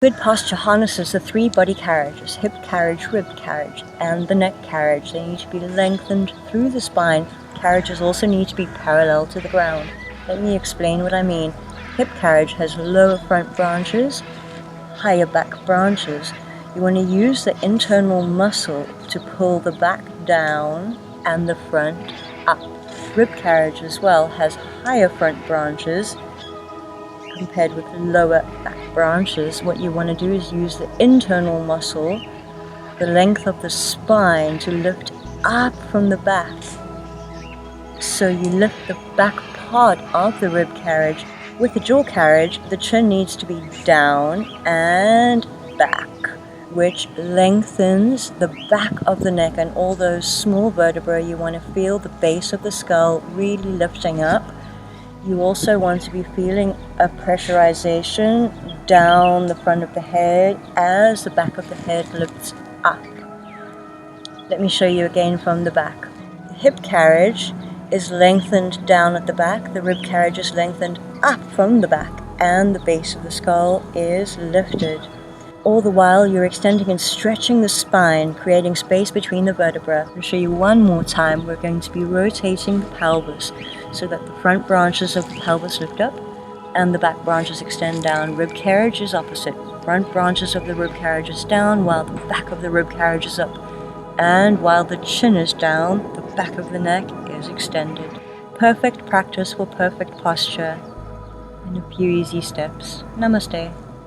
Good posture harnesses the three body carriages: hip carriage, rib carriage, and the neck carriage. They need to be lengthened through the spine. Carriages also need to be parallel to the ground. Let me explain what I mean. Hip carriage has lower front branches, higher back branches. You want to use the internal muscle to pull the back down and the front up. Rib carriage as well has higher front branches compared with lower back branches. What you want to do is use the internal muscle, the length of the spine, to lift up from the back. So you lift the back part of the rib carriage. With the jaw carriage, the chin needs to be down and back, which lengthens the back of the neck and all those small vertebrae. You want to feel the base of the skull really lifting up. You also want to be feeling a pressurization down the front of the head as the back of the head lifts up. Let me show you again from the back. The hip carriage is lengthened down at the back, the rib carriage is lengthened up from the back, and the base of the skull is lifted. All the while you're extending and stretching the spine, creating space between the vertebrae. I'll show you one more time. We're going to be rotating the pelvis so that the front branches of the pelvis lift up and the back branches extend down. Rib carriage is opposite. Front branches of the rib carriage is down while the back of the rib carriage is up. And while the chin is down, the back of the neck is extended. Perfect practice for perfect posture in a few easy steps. Namaste.